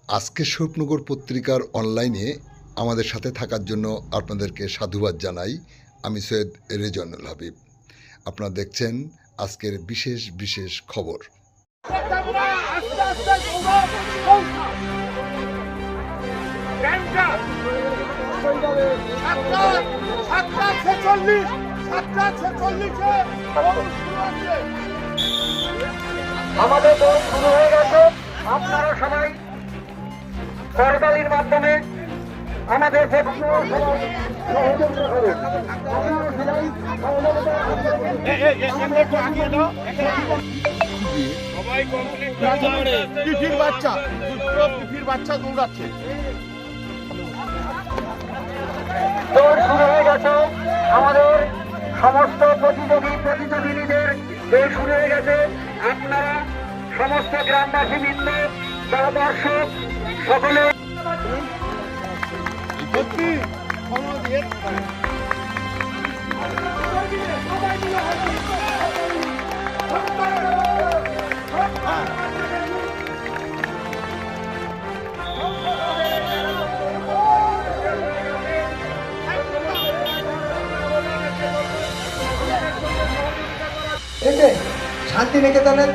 আজকে স্বরূপনগর পত্রিকার অনলাইনে আমাদের সাথে থাকার জন্য আপনাদেরকে সাধুবাদ জানাই। আমি সৈয়দ রেজওয়ানুল হাবিব। আপনারা দেখছেন আজকের বিশেষ বিশেষ খবর। আমাদের দল শুরু হয়ে গেছে। আপনারা সবাই করতালির মাধ্যমে আমাদের পিফির বাচ্চা দৌড়াচ্ছে। দৌড় শুরু হয়ে গেছে। আমাদের সমস্ত প্রতিযোগীদের দৌড় শুরু হয়ে গেছে। আপনারা সমস্ত গ্রামবাসী বৃন্দ বা দর্শক সকলে শান্তিনিকেতনের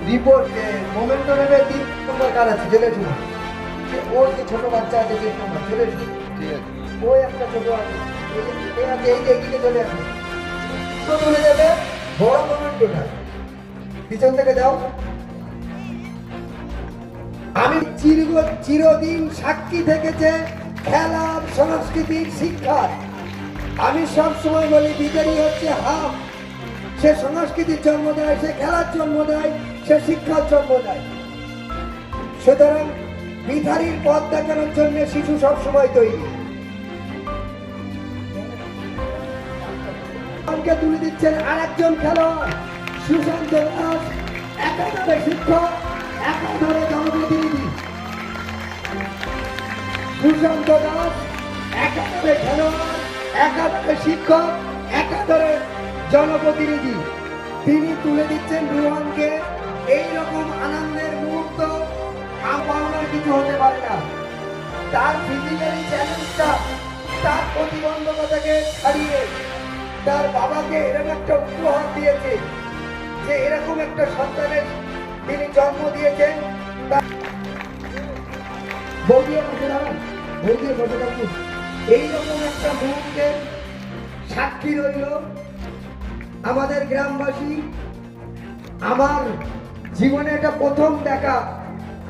রিপোর্ট মোমেন্টো নেবে 3 নম্বর কার আছে জেলে ছিল। ওর যে ছোট বাচ্চা আছে 3 নম্বর জেলে ছিল, ওই একটা ছোট আছে এই যে এদিকে চলে আসবে তো চলে যাবে বড় মোমেন্টোটা পিছন থেকে যাও। আমি চিরদিন সাক্ষী থেকেছে খেলার সংস্কৃতির শিক্ষার। আমি সব সময় বলি বিজয়ী হচ্ছে হাফ। সে সংস্কৃতির জন্ম দেয়, সে খেলার জন্ম দেয়, সে শিক্ষার জন্ম দেয়। সুতরাং বিধারীর পথ দেখানোর জন্য শিশু সবসময় তৈরি। আমাকে তুলে দিচ্ছেন আরেকজন খেলোয়াড় সুশান্ত দাস, একাধারে শিক্ষক, একাধারে জনপ্রতিনিধি। সুশান্ত দাস একাধারে খেলোয়াড়, একাধারে শিক্ষক, একাধারে জনপ্রতিনিধি। তিনি তুলে দিচ্ছেন রোহানকে। এইরকম আনন্দের মুহূর্ত আমার কিছু হতে পারে না। তার ফিজিক্যালি চ্যালেঞ্জটা, তার প্রতিবন্ধকতাকে ছাড়িয়ে তার বাবাকে এরকম একটা উপহার দিয়েছে যে এরকম একটা সন্তানের তিনি জন্ম দিয়েছেন। এইরকম একটা মুহূর্তের সাক্ষী রইল আমাদের গ্রামবাসী। আমার জীবনে এটা প্রথম দেখা।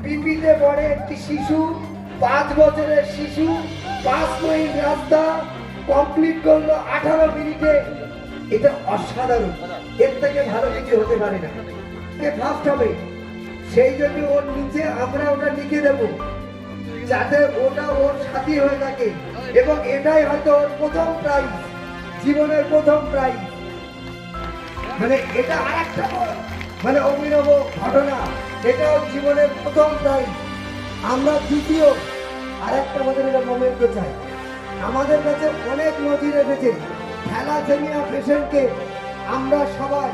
পিপিতে পড়ে একটি শিশু, 5 বছরের শিশু 5 মাইল রাস্তা কমপ্লিট করলো 18 মিনিটে। এটা অসাধারণ, এর থেকে ভালো কিছু হতে পারে না। ফার্স্ট হবে, সেই জন্য ওর নিচে আমরা ওটা লিখে দেব যাতে ওটা ওর সাথী হয়ে থাকে। এবং এটাই হয়তো ওর প্রথম প্রাইজ, জীবনের প্রথম প্রাইজ। মানে এটা আরেকটা মানে অভিনব ঘটনা। এটাও জীবনের প্রথম প্রাইজ। আমরা দ্বিতীয় আরেকটা আমাদের এটা মোমেন্ট চাই। আমাদের কাছে অনেক নজির এসেছে। থ্যালাসেমিয়া পেশেন্টকে আমরা সবাই